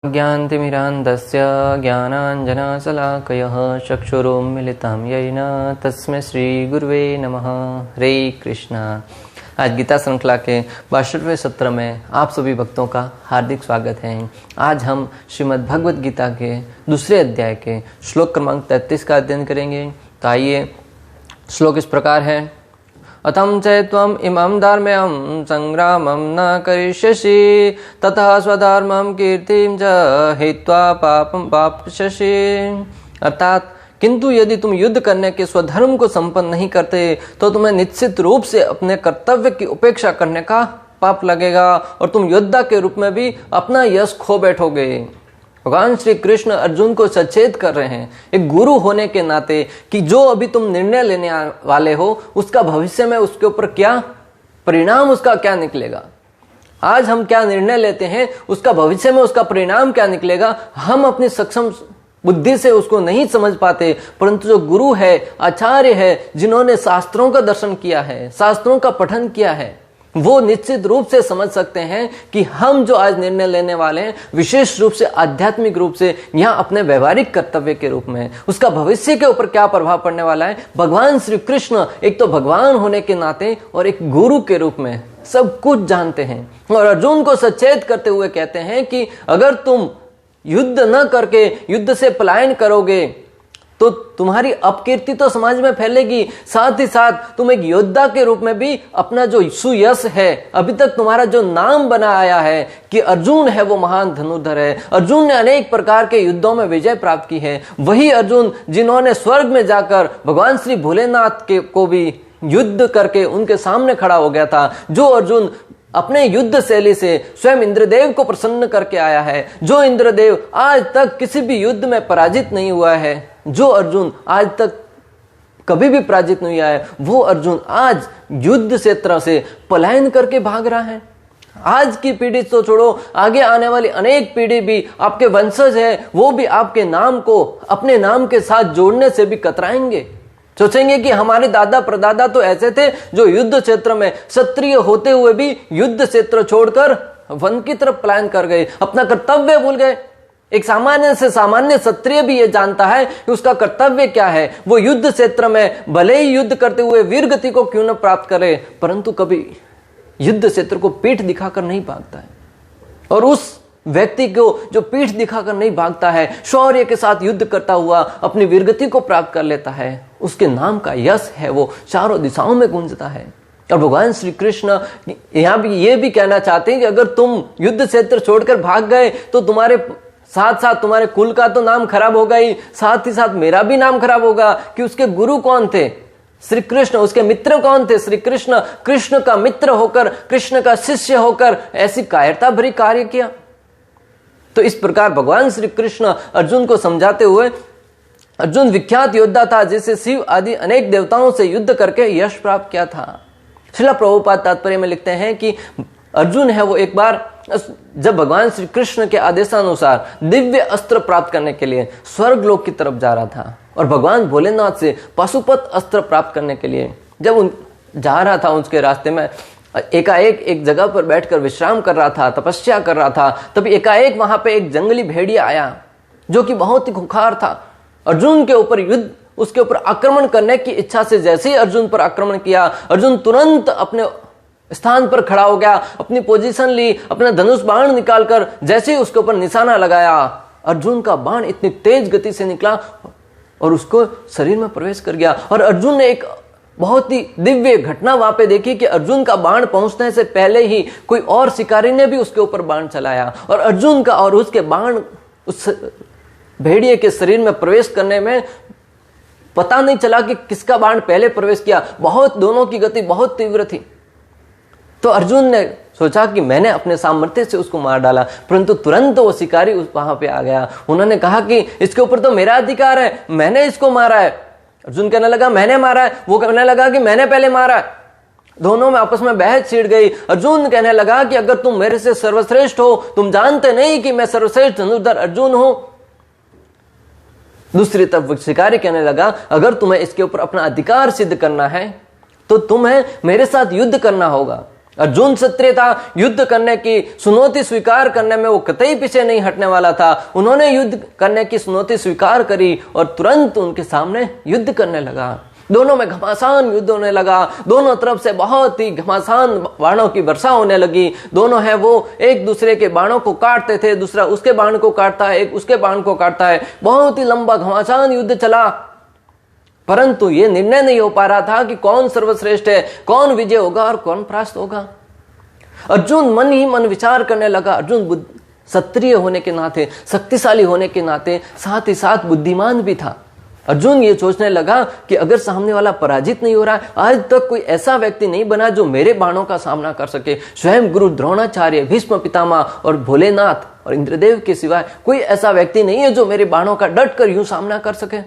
ज्ञानतिमिरान्धस्य ज्ञानाञ्जनशलाकयः चक्षुरुन्मिलितं येन तस्मै श्रीगुरुवे नमः। हरे कृष्णा। आज गीता श्रृंखला के 62वें सत्र में आप सभी भक्तों का हार्दिक स्वागत है। आज हम श्रीमद् भगवद गीता के दूसरे अध्याय के श्लोक क्रमांक 33 का अध्ययन करेंगे। तो आइए, श्लोक इस प्रकार है। अथम चैत्वम इमं धर्म्यं संग्रामं न करिष्यसि ततः स्वधर्मं कीर्तिं च हित्वा पापं पाप्स्यसि। अर्थात किंतु यदि तुम युद्ध करने के स्वधर्म को संपन्न नहीं करते तो तुम्हें निश्चित रूप से अपने कर्तव्य की उपेक्षा करने का पाप लगेगा और तुम योद्धा के रूप में भी अपना यश खो बैठोगे। भगवान श्री कृष्ण अर्जुन को सचेत कर रहे हैं एक गुरु होने के नाते कि जो अभी तुम निर्णय लेने वाले हो उसका भविष्य में उसके ऊपर क्या परिणाम, उसका क्या निकलेगा। आज हम क्या निर्णय लेते हैं उसका भविष्य में उसका परिणाम क्या निकलेगा, हम अपनी सक्षम बुद्धि से उसको नहीं समझ पाते। परंतु जो गुरु है, आचार्य है, जिन्होंने शास्त्रों का दर्शन किया है, शास्त्रों का पठन किया है, वो निश्चित रूप से समझ सकते हैं कि हम जो आज निर्णय लेने वाले हैं विशेष रूप से आध्यात्मिक रूप से यहाँ अपने व्यवहारिक कर्तव्य के रूप में उसका भविष्य के ऊपर क्या प्रभाव पड़ने वाला है। भगवान श्री कृष्ण एक तो भगवान होने के नाते और एक गुरु के रूप में सब कुछ जानते हैं और अर्जुन को सचेत करते हुए कहते हैं कि अगर तुम युद्ध न करके युद्ध से पलायन करोगे तो तुम्हारी अपकीर्ति तो समाज में फैलेगी, साथ ही साथ तुम एक योद्धा के रूप में भी अपना जो सुयश है, अभी तक तुम्हारा जो नाम बना आया है कि अर्जुन है वो महान धनुर्धर है, अर्जुन ने अनेक प्रकार के युद्धों में विजय प्राप्त की है, वही अर्जुन जिन्होंने स्वर्ग में जाकर भगवान श्री भोलेनाथ के को भी युद्ध करके उनके सामने खड़ा हो गया था, जो अर्जुन अपने युद्ध शैली से स्वयं इंद्रदेव को प्रसन्न करके आया है, जो इंद्रदेव आज तक किसी भी युद्ध में पराजित नहीं हुआ है, जो अर्जुन आज तक कभी भी पराजित नहीं हुआ है, वो अर्जुन आज युद्ध क्षेत्र से पलायन करके भाग रहा है। आज की पीढ़ी तो छोड़ो, आगे आने वाली अनेक पीढ़ी भी आपके वंशज है, वो भी आपके नाम को अपने नाम के साथ जोड़ने से भी कतराएंगे, सोचेंगे कि हमारे दादा प्रदादा तो ऐसे थे जो युद्ध क्षेत्र में क्षत्रिय होते हुए भी युद्ध क्षेत्र छोड़कर वन की तरफ पलायन कर गए, अपना कर्तव्य भूल गए। एक सामान्य से सामान्य क्षत्रिय भी ये जानता है कि उसका कर्तव्य क्या है। वो युद्ध क्षेत्र में भले ही युद्ध करते हुए वीर गति को क्यों न प्राप्त करे, परंतु कभी युद्ध क्षेत्र को पीठ दिखाकर नहीं भागता है। और उस व्यक्ति को जो पीठ दिखाकर नहीं भागता है, शौर्य के साथ युद्ध करता हुआ अपनी वीरगति को प्राप्त कर लेता है, उसके नाम का यश है वो चारों दिशाओं में गूंजता है। और भगवान श्री कृष्ण यहाँ भी ये भी कहना चाहते हैं कि अगर तुम युद्ध क्षेत्र छोड़कर भाग गए तो तुम्हारे साथ साथ तुम्हारे कुल का तो नाम खराब होगा ही, साथ ही साथ मेरा भी नाम खराब होगा कि उसके गुरु कौन थे, श्री कृष्ण, उसके मित्र कौन थे, श्री कृष्ण, कृष्ण का मित्र होकर, कृष्ण का शिष्य होकर ऐसी कायरता भरी कार्य किया। तो इस प्रकार भगवान श्री कृष्ण अर्जुन को समझाते हुए, अर्जुन विख्यात योद्धा था जिसे शिव आदि अनेक देवताओं से युद्ध करके यश प्राप्त किया था। श्रील प्रभुपाद तात्पर्य में लिखते हैं कि अर्जुन है वो एक बार जब भगवान श्री कृष्ण के आदेशानुसार दिव्य अस्त्र प्राप्त करने के लिए स्वर्ग लोक की तरफ जा रहा था और भगवान भोलेनाथ से पाशुपत अस्त्र प्राप्त करने के लिए जब जा रहा था, उसके रास्ते में एकाएक एक जगह पर बैठकर विश्राम कर रहा था, तपस्या कर रहा था, तभी एकाएक वहां पे एक जंगली भेड़िया आया जो कि बहुत ही खुंखार था। अर्जुन के ऊपर युद्ध, उसके ऊपर आक्रमण करने की इच्छा से जैसे ही अर्जुन पर आक्रमण किया, अर्जुन तुरंत अपने स्थान पर खड़ा हो गया, अपनी पोजीशन ली, अपना धनुष बाण निकालकर जैसे ही उसके ऊपर निशाना लगाया, अर्जुन का बाण इतनी तेज गति से निकला और उसको शरीर में प्रवेश कर गया। और अर्जुन ने एक बहुत ही दिव्य घटना वहां पे देखी कि अर्जुन का बाण पहुंचने से पहले ही कोई और शिकारी ने भी उसके ऊपर बाण चलाया और अर्जुन का और उसके बाण उस भेड़िए के शरीर में प्रवेश करने में पता नहीं चला कि किसका बाण पहले प्रवेश किया। बहुत दोनों की गति बहुत तीव्र थी। तो अर्जुन ने सोचा कि मैंने अपने सामर्थ्य से उसको मार डाला, परंतु तुरंत वो शिकारी वहां पे आ गया। उन्होंने कहा कि इसके ऊपर तो मेरा अधिकार है, मैंने इसको मारा है। अर्जुन कहने लगा मैंने मारा है, वो कहने लगा कि मैंने पहले मारा है। दोनों में आपस में बहस छिड़ गई। अर्जुन कहने लगा कि अगर तुम मेरे से सर्वश्रेष्ठ हो, तुम जानते नहीं कि मैं सर्वश्रेष्ठ धनुर्धर अर्जुन हूं। दूसरी तरफ शिकारी कहने लगा अगर तुम्हें इसके ऊपर अपना अधिकार सिद्ध करना है तो तुम्हें मेरे साथ युद्ध करना होगा। अर्जुन क्षत्रिय था, युद्ध करने की चुनौती स्वीकार करने में वो कतई पीछे नहीं हटने वाला था। उन्होंने युद्ध करने की चुनौती स्वीकार करी और तुरंत उनके सामने युद्ध करने लगा। दोनों में घमासान युद्ध होने लगा। दोनों तरफ से बहुत ही घमासान बाणों की वर्षा होने लगी। दोनों है वो एक दूसरे के बाणों को काटते थे, दूसरा उसके बाण को काटता है, एक उसके बाण को काटता है। बहुत ही लंबा घमासान युद्ध चला, परंतु यह निर्णय नहीं हो पा रहा था कि कौन सर्वश्रेष्ठ है, कौन विजय होगा और कौन परास्त होगा। अर्जुन मन ही मन विचार करने लगा। अर्जुन क्षत्रिय होने के नाते, शक्तिशाली होने के नाते, साथ ही साथ बुद्धिमान भी था। अर्जुन ये सोचने लगा कि अगर सामने वाला पराजित नहीं हो रहा है, आज तक कोई ऐसा व्यक्ति नहीं बना जो मेरे बाणों का सामना कर सके। स्वयं गुरु द्रोणाचार्य, भीष्म पितामह और भोलेनाथ और इंद्रदेव के सिवाय कोई ऐसा व्यक्ति नहीं है जो मेरे बाणों का डट कर यूं सामना कर सके।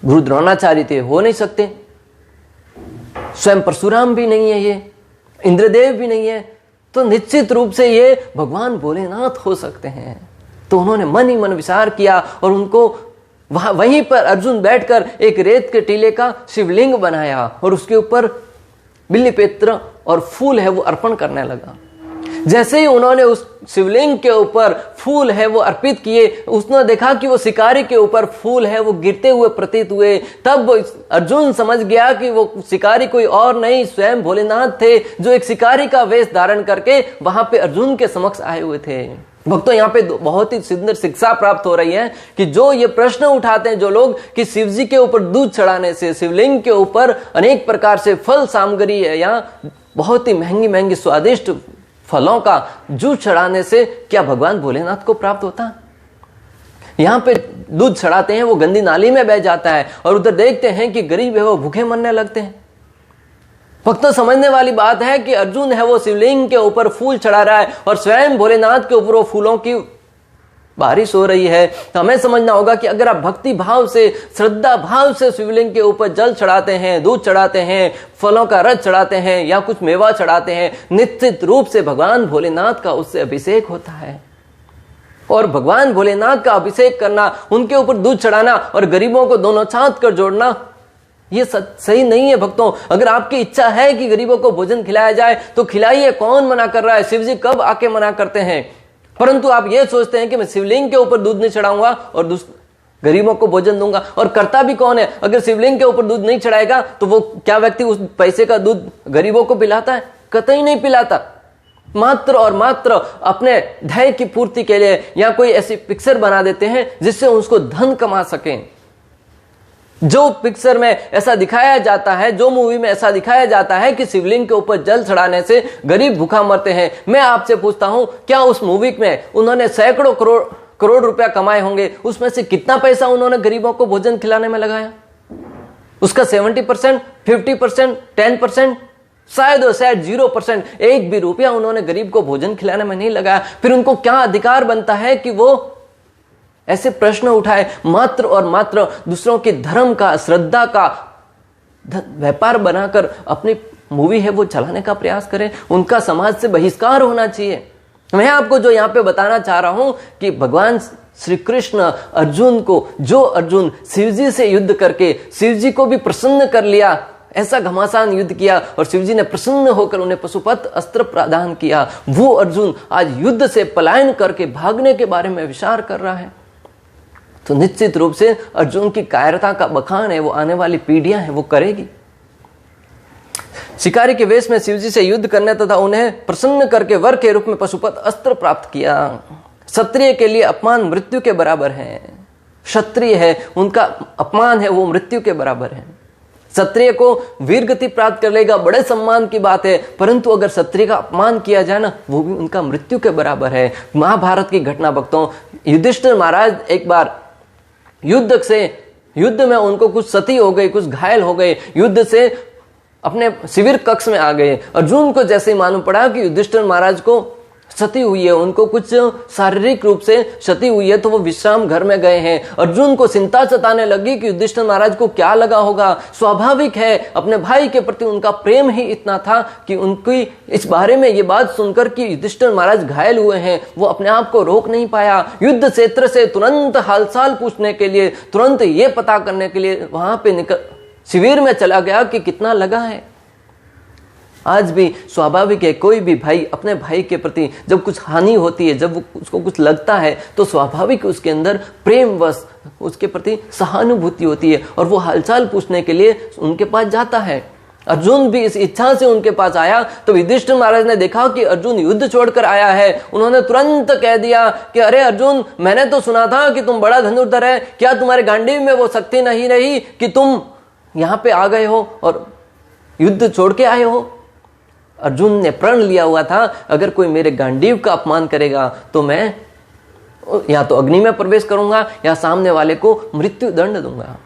गुरु द्रोणाचार्य थे, हो नहीं सकते। स्वयं परशुराम भी नहीं है, ये इंद्रदेव भी नहीं है, तो निश्चित रूप से ये भगवान भोलेनाथ हो सकते हैं। तो उन्होंने मन ही मन विचार किया और उनको वहीं पर अर्जुन बैठकर एक रेत के टीले का शिवलिंग बनाया और उसके ऊपर बिल्ली पत्र और फूल है वो अर्पण करने लगा। जैसे ही उन्होंने उस शिवलिंग के ऊपर फूल है वो अर्पित किए, उसने देखा कि वो शिकारी के ऊपर फूल है वो गिरते हुए प्रतीत हुए। तब अर्जुन समझ गया कि वो शिकारी कोई और नहीं, स्वयं भोलेनाथ थे, जो एक शिकारी का वेश धारण करके वहां पे अर्जुन के समक्ष आए हुए थे। भक्तों, यहाँ पे बहुत ही सुंदर शिक्षा प्राप्त हो रही है कि जो ये प्रश्न उठाते हैं जो लोग कि शिव जी के ऊपर दूध चढ़ाने से, शिवलिंग के ऊपर अनेक प्रकार से फल सामग्री है या बहुत ही महंगी महंगी स्वादिष्ट फलों का जूस चढ़ाने से क्या भगवान भोलेनाथ को प्राप्त होता? यहाँ पे दूध चढ़ाते हैं, वो गंदी नाली में बह जाता है और उधर देखते हैं कि गरीब है वो भूखे मरने लगते हैं। भक्तों, समझने वाली बात है कि अर्जुन है वो शिवलिंग के ऊपर फूल चढ़ा रहा है और स्वयं भोलेनाथ के ऊपर वो फूलों की बारिश हो रही है। तो हमें समझना होगा कि अगर आप भक्ति भाव से, श्रद्धा भाव से शिवलिंग के ऊपर जल चढ़ाते हैं, दूध चढ़ाते हैं, फलों का रस चढ़ाते हैं या कुछ मेवा चढ़ाते हैं, निश्चित रूप से भगवान भोलेनाथ का उससे अभिषेक होता है। और भगवान भोलेनाथ का अभिषेक करना, उनके ऊपर दूध चढ़ाना और गरीबों को दोनों साथ कर जोड़ना, ये सही नहीं है। भक्तों, अगर आपकी इच्छा है कि गरीबों को भोजन खिलाया जाए तो खिलाइए, कौन मना कर रहा है? शिव जी कब आके मना करते हैं? परंतु आप ये सोचते हैं कि मैं शिवलिंग के ऊपर दूध नहीं चढ़ाऊंगा और गरीबों को भोजन दूंगा। और करता भी कौन है? अगर शिवलिंग के ऊपर दूध नहीं चढ़ाएगा तो वो क्या व्यक्ति उस पैसे का दूध गरीबों को पिलाता है? कतई नहीं पिलाता। मात्र और मात्र अपने ध्येय की पूर्ति के लिए या कोई ऐसी पिक्चर बना देते हैं जिससे उसको धन कमा सकें। जो पिक्चर में ऐसा दिखाया जाता है, जो मूवी में ऐसा दिखाया जाता है कि शिवलिंग के ऊपर जल चढ़ाने से गरीब भूखा मरते हैं, मैं आपसे पूछता हूं, क्या उस मूवी में उन्होंने सैकड़ों करोड़ रुपया कमाए होंगे? उसमें से कितना पैसा उन्होंने गरीबों को भोजन खिलाने में लगाया? उसका 70%, 50%, 10%, शायद 0%, एक भी रुपया उन्होंने गरीब को भोजन खिलाने में नहीं लगाया। फिर उनको क्या अधिकार बनता है कि वो ऐसे प्रश्न उठाए? मात्र और मात्र दूसरों के धर्म का, श्रद्धा का व्यापार बनाकर अपनी मूवी है वो चलाने का प्रयास करें। उनका समाज से बहिष्कार होना चाहिए। मैं आपको जो यहाँ पे बताना चाह रहा हूं कि भगवान श्री कृष्ण अर्जुन को, जो अर्जुन शिवजी से युद्ध करके शिवजी को भी प्रसन्न कर लिया, ऐसा घमासान युद्ध किया और शिवजी ने प्रसन्न होकर उन्हें पशुपत अस्त्र प्रदान किया, वो अर्जुन आज युद्ध से पलायन करके भागने के बारे में विचार कर रहा है। तो निश्चित रूप से अर्जुन की कायरता का बखान है वो आने वाली पीढ़ियां हैं वो करेगी। शिकारी के वेश में शिवजी से युद्ध करने तथा उन्हें प्रसन्न करके वर के रूप में पशुपत अस्त्र प्राप्त किया। क्षत्रिय के लिए अपमान मृत्यु के बराबर है। क्षत्रिय है, उनका अपमान है वो मृत्यु के बराबर है। क्षत्रिय को वीर गति प्राप्त कर लेगा, बड़े सम्मान की बात है, परंतु अगर क्षत्रिय का अपमान किया जाए ना, वो भी उनका मृत्यु के बराबर है। महाभारत की घटना भक्तों, युधिष्ठिर महाराज एक बार युद्ध में उनको कुछ सती हो गई, कुछ घायल हो गए, युद्ध से अपने शिविर कक्ष में आ गए। अर्जुन को जैसे ही मालूम पड़ा कि युधिष्ठिर महाराज को क्षति हुई है, उनको कुछ शारीरिक रूप से क्षति हुई है, तो वो विश्राम घर में गए हैं। अर्जुन को चिंता सताने लगी कि युधिष्ठिर महाराज को क्या लगा होगा। स्वाभाविक है, अपने भाई के प्रति उनका प्रेम ही इतना था कि उनकी इस बारे में ये बात सुनकर कि युधिष्ठिर महाराज घायल हुए हैं, वो अपने आप को रोक नहीं पाया। युद्ध क्षेत्र से तुरंत हालचाल पूछने के लिए, तुरंत ये पता करने के लिए वहां पे शिविर में चला गया कि कितना लगा है। आज भी स्वाभाविक है, कोई भी भाई अपने भाई के प्रति जब कुछ हानि होती है, जब उसको कुछ लगता है, तो स्वाभाविक उसके अंदर प्रेमवश उसके प्रति सहानुभूति होती है और वो हालचाल पूछने के लिए उनके पास जाता है। अर्जुन भी इस इच्छा से उनके पास आया तो युधिष्ठिर महाराज ने देखा कि अर्जुन युद्ध छोड़कर आया है। उन्होंने तुरंत कह दिया कि अरे अर्जुन, मैंने तो सुना था कि तुम बड़ा धनुर्धर है, क्या तुम्हारे गांडीव में वो शक्ति नहीं रही कि तुम यहाँ पे आ गए हो और युद्ध छोड़ के आए हो? अर्जुन ने प्रण लिया हुआ था, अगर कोई मेरे गांडीव का अपमान करेगा तो मैं या तो अग्नि में प्रवेश करूंगा या सामने वाले को मृत्यु दंड दूंगा।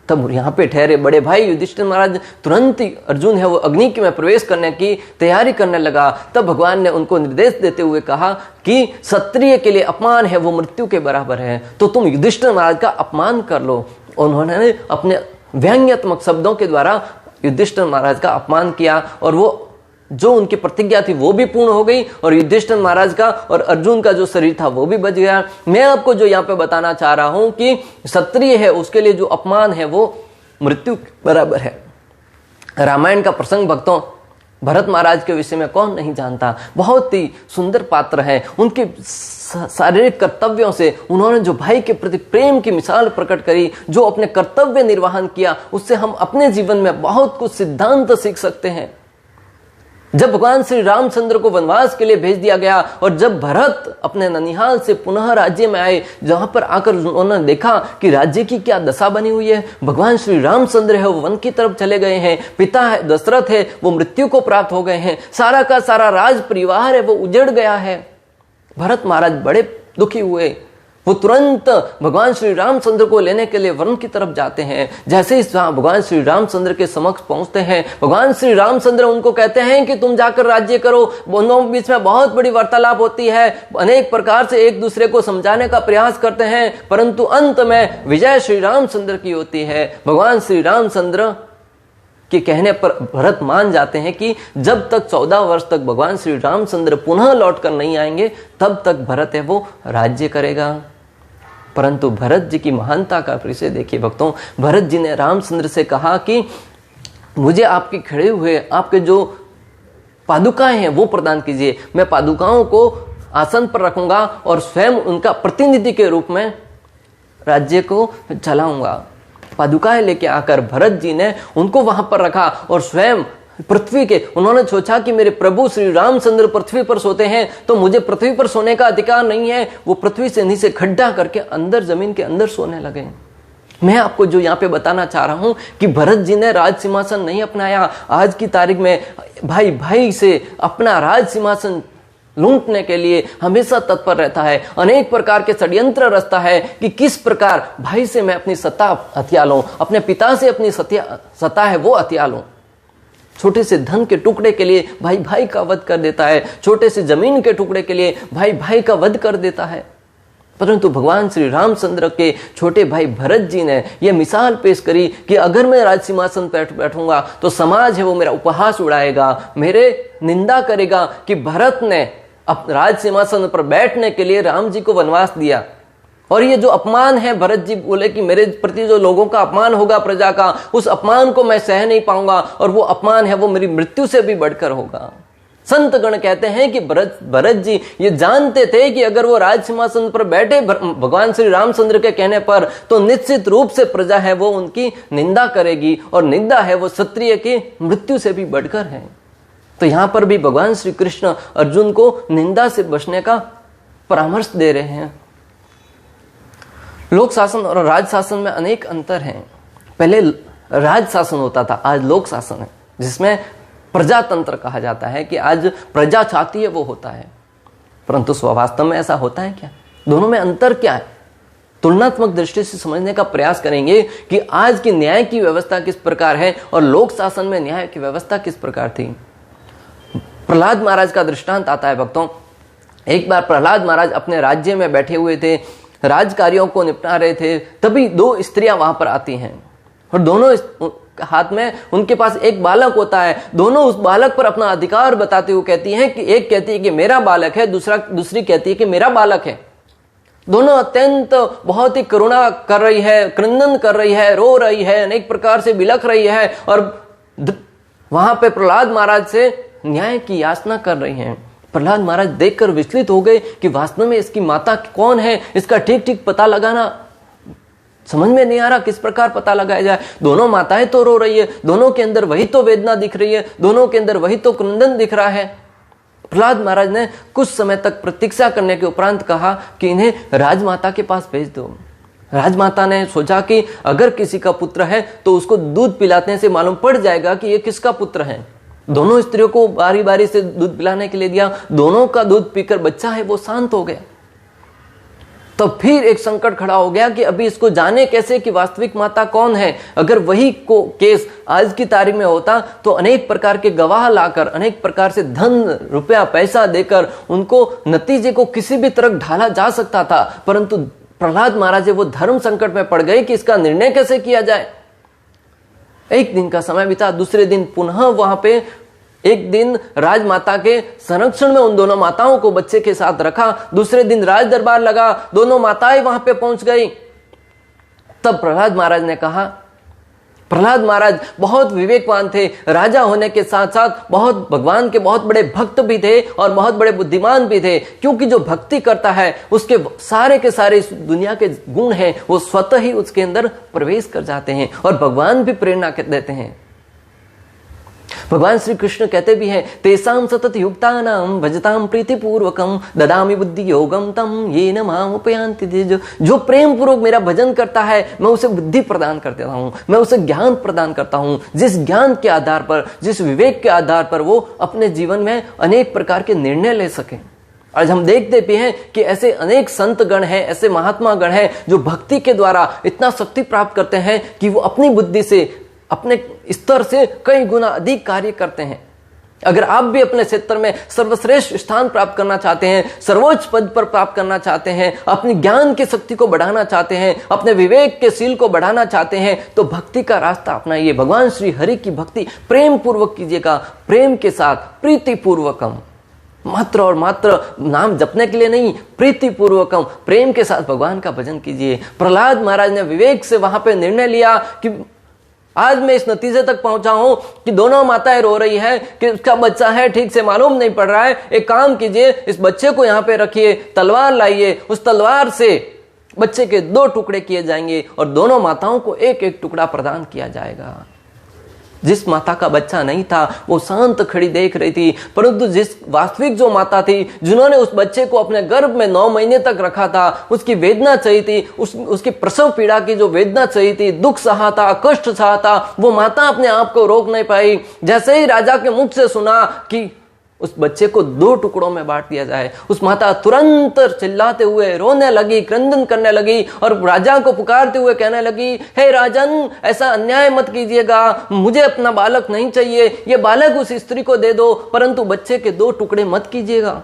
तब यहाँ पे ठहरे बड़े भाई युधिष्ठिर महाराज तुरंत ही अर्जुन है वो अग्नि में प्रवेश करने की तैयारी करने लगा। तब भगवान ने उनको निर्देश देते हुए कहा कि क्षत्रिय के लिए अपमान है वो मृत्यु के बराबर है, तो तुम युधिष्ठिर महाराज का अपमान कर लो। उन्होंने अपने व्यंग्यात्मक शब्दों के द्वारा युधिष्ठिर महाराज का अपमान किया और वो जो उनकी प्रतिज्ञा थी वो भी पूर्ण हो गई और युधिष्ठिर महाराज का और अर्जुन का जो शरीर था वो भी बच गया। मैं आपको जो यहाँ पे बताना चाह रहा हूं कि क्षत्रिय है उसके लिए जो अपमान है वो मृत्यु बराबर है। रामायण का प्रसंग भक्तों, भरत महाराज के विषय में कौन नहीं जानता। बहुत ही सुंदर पात्र है। उनके शारीरिक कर्तव्यों से उन्होंने जो भाई के प्रति प्रेम की मिसाल प्रकट करी, जो अपने कर्तव्य निर्वहन किया, उससे हम अपने जीवन में बहुत कुछ सिद्धांत सीख सकते हैं। जब भगवान श्री रामचंद्र को वनवास के लिए भेज दिया गया और जब भरत अपने ननिहाल से पुनः राज्य में आए, जहां पर आकर उन्होंने देखा कि राज्य की क्या दशा बनी हुई है। भगवान श्री रामचंद्र है वो वन की तरफ चले गए हैं, पिता है दशरथ है वो मृत्यु को प्राप्त हो गए हैं, सारा का सारा राज परिवार है वो उजड़ गया है। भरत महाराज बड़े दुखी हुए। वो तुरंत भगवान श्री रामचंद्र को लेने के लिए वन की तरफ जाते हैं। जैसे ही भगवान श्री रामचंद्र के समक्ष पहुंचते हैं, भगवान श्री रामचंद्र उनको कहते हैं कि तुम जाकर राज्य करो। दोनों के बीच में बहुत बड़ी वार्तालाप होती है, अनेक प्रकार से एक दूसरे को समझाने का प्रयास करते हैं, परंतु अंत में विजय श्री रामचंद्र की होती है। भगवान श्री रामचंद्र के कहने पर भरत मान जाते हैं कि जब तक 14 वर्ष तक भगवान श्री रामचंद्र पुनः लौट कर नहीं आएंगे तब तक भरत है वो राज्य करेगा। परंतु भरत जी की महानता का परिचय देखिए भक्तों। भरत जी ने रामचंद्र से कहा कि मुझे आपके खड़े हुए आपके जो पादुकाएं हैं वो प्रदान कीजिए। मैं पादुकाओं को आसन पर रखूंगा और स्वयं उनका प्रतिनिधि के रूप में राज्य को चलाऊंगा। पादुकाएं लेके आकर भरत जी ने उनको वहां पर रखा और स्वयं पृथ्वी के, उन्होंने सोचा कि मेरे प्रभु श्री रामचंद्र पृथ्वी पर सोते हैं तो मुझे पृथ्वी पर सोने का अधिकार नहीं है। वो पृथ्वी से नीचे खड्डा करके अंदर जमीन के अंदर सोने लगे। मैं आपको जो यहाँ पे बताना चाह रहा हूं कि भरत जी ने राज सिंहासन नहीं अपनाया। आज की तारीख में भाई भाई से अपना राज सिंहासन लूटने के लिए हमेशा तत्पर रहता है, अनेक प्रकार के षड्यंत्र रचता है कि किस प्रकार भाई से मैं अपनी सत्ता हथिया लूं, अपने पिता से अपनी सत्ता है वो हथिया लूं। छोटे से धन के टुकड़े के लिए भाई भाई का वध कर देता है, छोटे से जमीन के टुकड़े के लिए भाई भाई का वध कर देता है। परंतु भगवान श्री रामचंद्र के छोटे भाई भरत जी ने यह मिसाल पेश करी कि अगर मैं राज सिंहासन पर बैठूंगा तो समाज है वो मेरा उपहास उड़ाएगा, मेरे निंदा करेगा कि भरत ने अब राज सिंहासन पर बैठने के लिए राम जी को वनवास दिया। और ये जो अपमान है, भरत जी बोले कि मेरे प्रति जो लोगों का अपमान होगा प्रजा का, उस अपमान को मैं सह नहीं पाऊंगा और वो अपमान है वो मेरी मृत्यु से भी बढ़कर होगा। संत गण कहते हैं कि भरत जी ये जानते थे कि अगर वो राज सिंहासन पर बैठे भगवान श्री रामचंद्र के कहने पर तो निश्चित रूप से प्रजा है वो उनकी निंदा करेगी और निंदा है वो क्षत्रिय की मृत्यु से भी बढ़कर है। तो यहां पर भी भगवान श्री कृष्ण अर्जुन को निंदा से बचने का परामर्श दे रहे हैं। लोक शासन और राज शासन में अनेक अंतर हैं। पहले राज शासन होता था, आज लोक शासन है, जिसमें प्रजातंत्र कहा जाता है कि आज प्रजा चाहती है वो होता है। परंतु वास्तव में ऐसा होता है क्या? दोनों में अंतर क्या है? तुलनात्मक दृष्टि से समझने का प्रयास करेंगे कि आज की न्याय की व्यवस्था किस प्रकार है और लोक शासन में न्याय की व्यवस्था किस प्रकार थी। प्रहलाद महाराज का दृष्टांत आता है भक्तों। एक बार प्रहलाद महाराज अपने राज्य में बैठे हुए थे, राज कार्यों को निपटा रहे थे, तभी दो स्त्रियां वहां पर आती हैं और दोनों हाथ में उनके पास एक बालक होता है। दोनों उस बालक पर अपना अधिकार बताते हुए कहती हैं कि एक कहती है कि मेरा बालक है, दूसरी कहती है कि मेरा बालक है। दोनों अत्यंत बहुत ही करुणा कर रही है, क्रंदन कर रही है, रो रही है, अनेक प्रकार से बिलख रही है और वहां पे प्रहलाद महाराज से न्याय की याचना कर रही हैं। प्रहलाद महाराज देखकर विचलित हो गए कि वास्तव में इसकी माता कौन है, इसका ठीक ठीक पता लगाना समझ में नहीं आ रहा, किस प्रकार पता लगाया जाए। दोनों माताएं तो रो रही है, दोनों के अंदर वही तो वेदना दिख रही है, दोनों के अंदर वही तो क्रंदन दिख रहा है। प्रहलाद महाराज ने कुछ समय तक प्रतीक्षा करने के उपरांत कहा कि इन्हें राजमाता के पास भेज दो। राजमाता ने सोचा कि अगर किसी का पुत्र है तो उसको दूध पिलाने से मालूम पड़ जाएगा कि ये किसका पुत्र है। दोनों स्त्रियों को बारी बारी से दूध पिलाने के लिए दिया, दोनों का दूध पीकर बच्चा है वो शांत हो गया। तो फिर एक संकट खड़ा हो गया कि अभी इसको जाने कैसे कि वास्तविक माता कौन है। अगर वही को केस आज की तारीख में होता तो अनेक प्रकार के गवाह लाकर, अनेक प्रकार से धन रुपया पैसा देकर उनको नतीजे को किसी भी तरह ढाला जा सकता था, परंतु प्रहलाद महाराज वो धर्म संकट में पड़ गए कि इसका निर्णय कैसे किया जाए। एक दिन का समय बीता, दूसरे दिन पुनः वहां पे एक दिन राजमाता के संरक्षण में उन दोनों माताओं को बच्चे के साथ रखा। दूसरे दिन राज दरबार लगा, दोनों माताएं वहां पे पहुंच गई। तब प्रहलाद महाराज ने कहा, प्रहलाद महाराज बहुत विवेकवान थे, राजा होने के साथ साथ बहुत भगवान के बहुत बड़े भक्त भी थे और बहुत बड़े बुद्धिमान भी थे, क्योंकि जो भक्ति करता है उसके सारे के सारे इस दुनिया के गुण हैं वो स्वतः ही उसके अंदर प्रवेश कर जाते हैं और भगवान भी प्रेरणा देते हैं। भगवान श्री कृष्ण कहते भी हैं, तेसाम सतत युक्तानाम भजताम प्रीतिपूर्वकम ददामि बुद्धि योगम तम येन माम उपयान्ति। जो प्रेम पूर्वक मेरा भजन करता है मैं उसे बुद्धि प्रदान कर देता हूं, मैं उसे ज्ञान प्रदान करता हूं, जिस ज्ञान के आधार पर, जिस विवेक के आधार पर वो अपने जीवन में अनेक प्रकार के निर्णय ले सके। आज हम देखते भी हैं कि ऐसे अनेक संत गण हैं, ऐसे महात्मा गण हैं जो भक्ति के द्वारा इतना शक्ति प्राप्त करते हैं कि वो अपनी बुद्धि से, अपने स्तर से कई गुना अधिक कार्य करते हैं। अगर आप भी अपने क्षेत्र में सर्वश्रेष्ठ स्थान प्राप्त करना चाहते हैं, सर्वोच्च पद पर प्राप्त करना चाहते हैं, अपनी ज्ञान की शक्ति को बढ़ाना चाहते हैं, अपने विवेक के शील को बढ़ाना चाहते हैं, तो भक्ति का रास्ता अपनाइए। भगवान श्री हरि की भक्ति प्रेम पूर्वक कीजिएगा, प्रेम के साथ, प्रीति पूर्वकम, मात्र और मात्र नाम जपने के लिए नहीं, प्रीति पूर्वकम, प्रेम के साथ भगवान का भजन कीजिए। प्रहलाद महाराज ने विवेक से वहां पे निर्णय लिया कि आज मैं इस नतीजे तक पहुंचा हूं कि दोनों माताएं रो रही है कि उसका बच्चा है, ठीक से मालूम नहीं पड़ रहा है। एक काम कीजिए, इस बच्चे को यहां पे रखिए, तलवार लाइए, उस तलवार से बच्चे के 2 टुकड़े किए जाएंगे और दोनों माताओं को एक एक टुकड़ा प्रदान किया जाएगा। जिस माता का बच्चा नहीं था वो शांत खड़ी देख रही थी, परंतु जिस वास्तविक जो माता थी, जिन्होंने उस बच्चे को अपने गर्भ में 9 महीने तक रखा था, उसकी वेदना सही थी, उसकी प्रसव पीड़ा की जो वेदना सही थी, दुख सहा था, कष्ट सहा था, वो माता अपने आप को रोक नहीं पाई। जैसे ही राजा के मुख से सुना कि उस बच्चे को 2 टुकड़ों में बांट दिया जाए, उस माता तुरंत चिल्लाते हुए रोने लगी, क्रंदन करने लगी और राजा को पुकारते हुए कहने लगी, हे राजन, ऐसा अन्याय मत कीजिएगा, मुझे अपना बालक नहीं चाहिए, ये बालक उस स्त्री को दे दो, परंतु बच्चे के 2 टुकड़े मत कीजिएगा।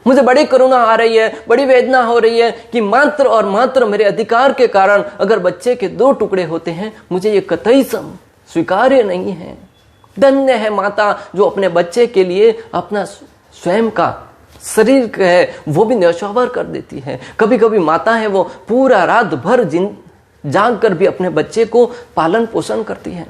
मुझे बड़ी करुणा आ रही है, बड़ी वेदना हो रही है कि मात्र और मात्र मेरे अधिकार के कारण अगर बच्चे के 2 टुकड़े होते हैं, मुझे ये कतई स्वीकार्य नहीं है। धन्य है माता जो अपने बच्चे के लिए अपना स्वयं का शरीर है वो भी न्यौछावर कर देती है। कभी कभी माता है वो पूरा रात भर जाग कर भी अपने बच्चे को पालन पोषण करती है।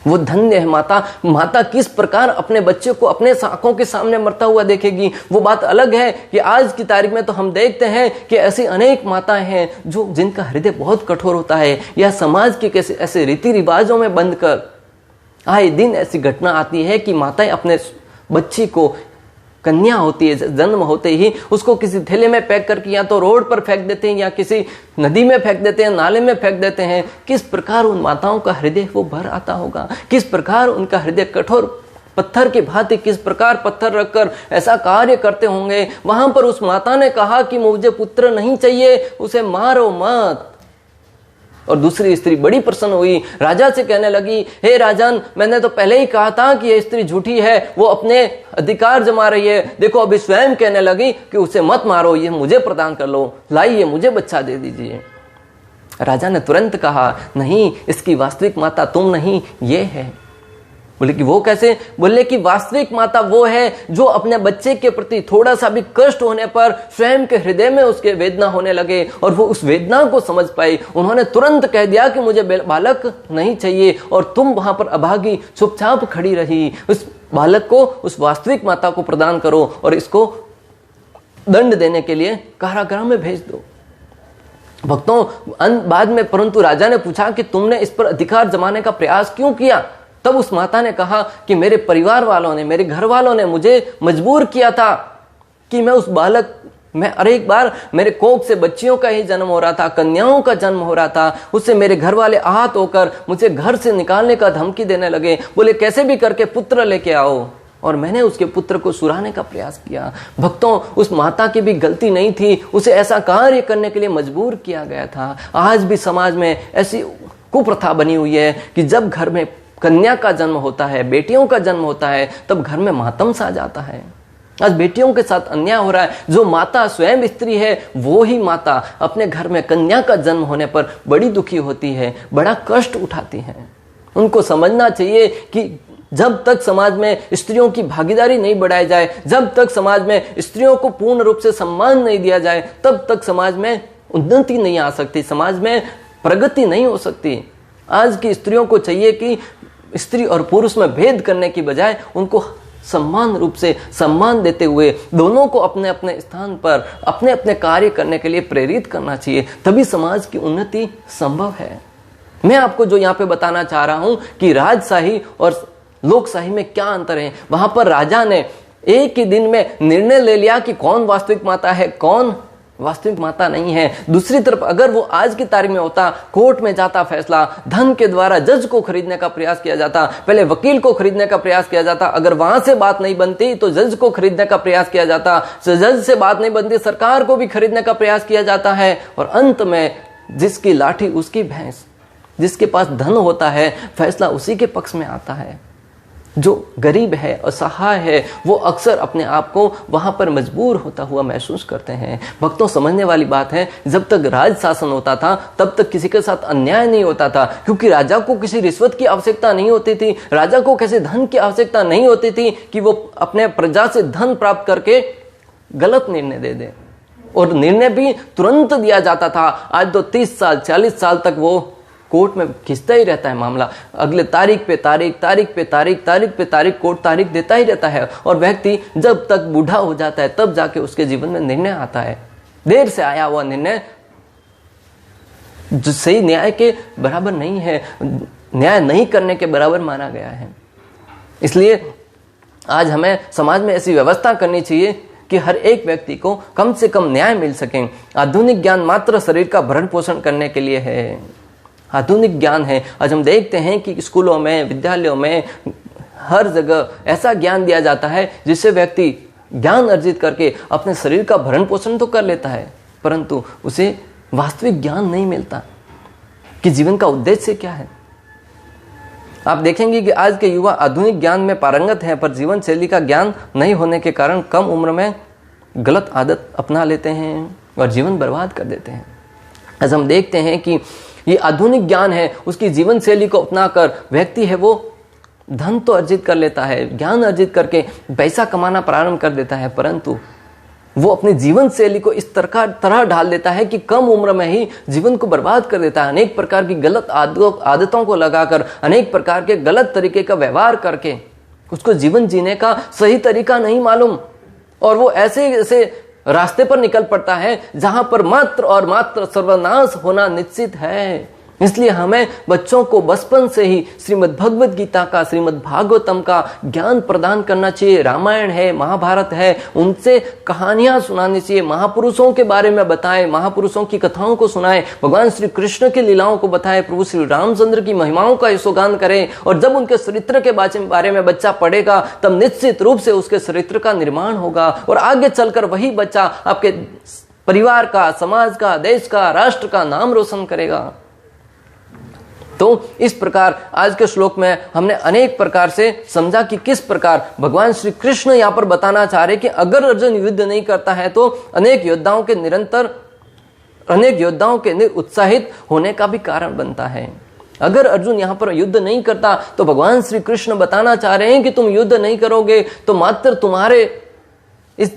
वो धन्य है माता। माता किस प्रकार अपने बच्चे को अपने आंखों के सामने मरता हुआ देखेगी वो बात अलग है कि आज की तारीख में तो हम देखते हैं कि ऐसी अनेक माताएं हैं जो जिनका हृदय बहुत कठोर होता है, या समाज के कैसे ऐसे रीति रिवाजों में बंद कर आए दिन ऐसी घटना आती है कि माताएं अपने बच्ची को, कन्या होती है, जन्म होते ही उसको किसी थैले में पैक करके या तो रोड पर फेंक देते हैं या किसी नदी में फेंक देते हैं, नाले में फेंक देते हैं। किस प्रकार उन माताओं का हृदय वो भर आता होगा, किस प्रकार उनका हृदय कठोर पत्थर की भांति, किस प्रकार पत्थर रखकर ऐसा कार्य करते होंगे। वहां पर उस माता ने कहा कि मुझे पुत्र नहीं चाहिए, उसे मारो मत। और दूसरी स्त्री बड़ी प्रसन्न हुई, राजा से कहने लगी, हे राजन, मैंने तो पहले ही कहा था कि यह स्त्री झूठी है, वो अपने अधिकार जमा रही है। देखो अभी स्वयं कहने लगी कि उसे मत मारो, ये मुझे प्रदान कर लो, लाइए मुझे बच्चा दे दीजिए। राजा ने तुरंत कहा, नहीं, इसकी वास्तविक माता तुम नहीं, ये है। बोले कि वो कैसे? बोले कि वास्तविक माता वो है जो अपने बच्चे के प्रति थोड़ा सा भी कष्ट होने पर स्वयं के हृदय में उसके वेदना होने लगे और वो उस वेदना को समझ पाई। उन्होंने तुरंत कह दिया कि मुझे बालक नहीं चाहिए, और तुम वहां पर अभागी चुपचाप खड़ी रही। उस बालक को उस वास्तविक माता को प्रदान करो और इसको दंड देने के लिए कारागृह में भेज दो। भक्तों, बाद में परंतु राजा ने पूछा कि तुमने इस पर अधिकार जमाने का प्रयास क्यों किया? तब उस माता ने कहा कि मेरे परिवार वालों ने, मेरे घर वालों ने मुझे मजबूर किया था कि मैं उस बालक में, अरे एक बार मेरे कोख से बच्चियों का ही जन्म हो रहा था, कन्याओं का जन्म हो रहा था, उससे मेरे घर वाले आहत होकर मुझे घर से निकालने का धमकी देने लगे। बोले कैसे भी करके पुत्र लेके आओ, और मैंने उसके पुत्र को सुराने का प्रयास किया। भक्तों, उस माता की भी गलती नहीं थी, उसे ऐसा कार्य करने के लिए मजबूर किया गया था। आज भी समाज में ऐसी कुप्रथा बनी हुई है कि जब घर में कन्या का जन्म होता है, बेटियों का जन्म होता है, तब घर में मातम सा जाता है। आज बेटियों के साथ अन्याय हो रहा है। जो माता स्वयं स्त्री है, वो ही माता अपने घर में कन्या का जन्म होने पर बड़ी दुखी होती है, बड़ा कष्ट उठाती है। उनको समझना चाहिए कि जब तक समाज में स्त्रियों की भागीदारी नहीं बढ़ाई जाए, जब तक समाज में स्त्रियों को पूर्ण रूप से सम्मान नहीं दिया जाए, तब तक समाज में उन्नति नहीं आ सकती, समाज में प्रगति नहीं हो सकती। आज की स्त्रियों को चाहिए कि स्त्री और पुरुष में भेद करने की बजाय उनको सम्मान रूप से सम्मान देते हुए दोनों को अपने अपने स्थान पर अपने अपने कार्य करने के लिए प्रेरित करना चाहिए, तभी समाज की उन्नति संभव है। मैं आपको जो यहाँ पे बताना चाह रहा हूं कि राजशाही और लोकशाही में क्या अंतर है। वहां पर राजा ने एक ही दिन में निर्णय ले लिया कि कौन वास्तविक माता है, कौन वास्तविक माता नहीं है। दूसरी तरफ अगर वो आज की तारीख में होता, कोर्ट में जाता फैसला, धन के द्वारा जज को खरीदने का प्रयास किया जाता, पहले वकील को खरीदने का प्रयास किया जाता, अगर वहां से बात नहीं बनती तो जज को खरीदने का प्रयास किया जाता, जज से बात नहीं बनती सरकार को भी खरीदने का प्रयास किया जाता है, और अंत में जिसकी लाठी उसकी भैंस, जिसके पास धन होता है फैसला उसी के पक्ष में आता है। जो गरीब है, असहाय है, वो अक्सर अपने आप को वहां पर मजबूर होता हुआ महसूस करते हैं। भक्तों, समझने वाली बात है, जब तक राज शासन होता था तब तक किसी के साथ अन्याय नहीं होता था, क्योंकि राजा को किसी रिश्वत की आवश्यकता नहीं होती थी, राजा को किसी धन की आवश्यकता नहीं होती थी कि वो अपने प्रजा से धन प्राप्त करके गलत निर्णय दे दे, और निर्णय भी तुरंत दिया जाता था। आज तो 30 साल 40 साल तक वो कोर्ट में खिंचता ही रहता है मामला, अगले तारीख पे तारीख, तारीख पे तारीख, तारीख पे तारीख, कोर्ट तारीख देता ही रहता है, और व्यक्ति जब तक बूढ़ा हो जाता है तब जाके उसके जीवन में निर्णय आता है। देर से आया हुआ निर्णय जो सही न्याय के बराबर नहीं है, न्याय नहीं करने के बराबर माना गया है। इसलिए आज हमें समाज में ऐसी व्यवस्था करनी चाहिए कि हर एक व्यक्ति को कम से कम न्याय मिल सके। आधुनिक ज्ञान मात्र शरीर का भरण पोषण करने के लिए है, आधुनिक ज्ञान है। आज हम देखते हैं कि स्कूलों में, विद्यालयों में, हर जगह ऐसा ज्ञान दिया जाता है जिससे व्यक्ति ज्ञान अर्जित करके अपने शरीर का भरण पोषण तो कर लेता है, परंतु उसे वास्तविक ज्ञान नहीं मिलता कि जीवन का उद्देश्य क्या है। आप देखेंगे कि आज के युवा आधुनिक ज्ञान में पारंगत हैं, पर जीवन शैली का ज्ञान नहीं होने के कारण कम उम्र में गलत आदत अपना लेते हैं और जीवन बर्बाद कर देते हैं। आज हम देखते हैं कि ये आधुनिक ज्ञान है, उसकी जीवन शैली को अपनाकर व्यक्ति है वो धन तो अर्जित कर लेता है, ज्ञान अर्जित करके पैसा कमाना प्रारंभ कर देता है, परंतु वो अपनी जीवन शैली को इस तरह ढाल देता है कि कम उम्र में ही जीवन को बर्बाद कर देता है। अनेक प्रकार की गलत आदतों को लगाकर, अनेक प्रकार के गलत तरीके का व्यवहार करके उसको जीवन जीने का सही तरीका नहीं मालूम, और वो ऐसे रास्ते पर निकल पड़ता है जहां पर मात्र और मात्र सर्वनाश होना निश्चित है। इसलिए हमें बच्चों को बचपन से ही श्रीमद् भगवद गीता का, श्रीमद् भागवतम का ज्ञान प्रदान करना चाहिए। रामायण है, महाभारत है, उनसे कहानियां सुनानी चाहिए, महापुरुषों के बारे में बताएं, महापुरुषों की कथाओं को सुनाएं, भगवान श्री कृष्ण की लीलाओं को बताएं, प्रभु श्री रामचंद्र की महिमाओं का यशोगान करें। और जब उनके चरित्र के बारे में बच्चा पढ़ेगा तब निश्चित रूप से उसके चरित्र का निर्माण होगा, और आगे चलकर वही बच्चा आपके परिवार का, समाज का, देश का, राष्ट्र का नाम रोशन करेगा। तो इस प्रकार आज के श्लोक में हमने अनेक प्रकार से समझा कि किस प्रकार भगवान श्री कृष्ण यहाँ पर बताना चाह रहे कि अगर अर्जुन युद्ध नहीं करता है तो अनेक योद्धाओं के उत्साहित होने का भी कारण बनता है। अगर अर्जुन यहाँ पर युद्ध नहीं करता तो भगवान श्री कृष्ण बताना चाह रहे हैं कि तुम युद्ध नहीं करोगे तो मात्र तुम्हारे इस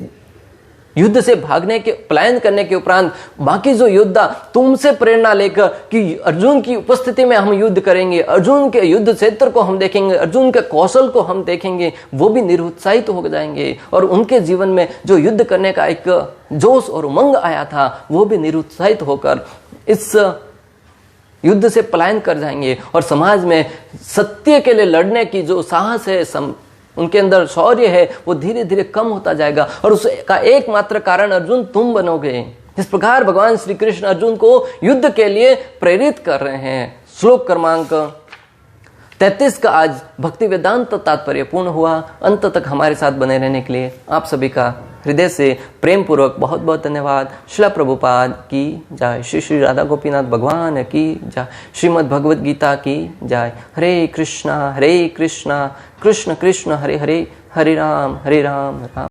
युद्ध से भागने के पलायन करने के उपरांत बाकी जो योद्धा तुमसे प्रेरणा लेकर कि अर्जुन की उपस्थिति में हम युद्ध करेंगे, अर्जुन के युद्ध क्षेत्र को हम देखेंगे, अर्जुन के कौशल को हम देखेंगे, वो भी निरुत्साहित हो जाएंगे और उनके जीवन में जो युद्ध करने का एक जोश और उमंग आया था वो भी निरुत्साहित होकर इस युद्ध से पलायन कर जाएंगे और समाज में सत्य के लिए लड़ने की जो साहस है, उनके अंदर शौर्य है, वो धीरे धीरे कम होता जाएगा और उसका एकमात्र कारण अर्जुन तुम बनोगे। इस प्रकार भगवान श्री कृष्ण अर्जुन को युद्ध के लिए प्रेरित कर रहे हैं। श्लोक क्रमांक 33 का आज भक्ति वेदांत तात्पर्य पूर्ण हुआ। अंत तक हमारे साथ बने रहने के लिए आप सभी का हृदय से प्रेम पूर्वक बहुत बहुत धन्यवाद। श्रील प्रभुपाद की जय। श्री श्री राधा गोपीनाथ भगवान की जय। श्रीमद् भगवद गीता की जय। हरे कृष्णा कृष्ण कृष्ण हरे हरे, हरे राम राम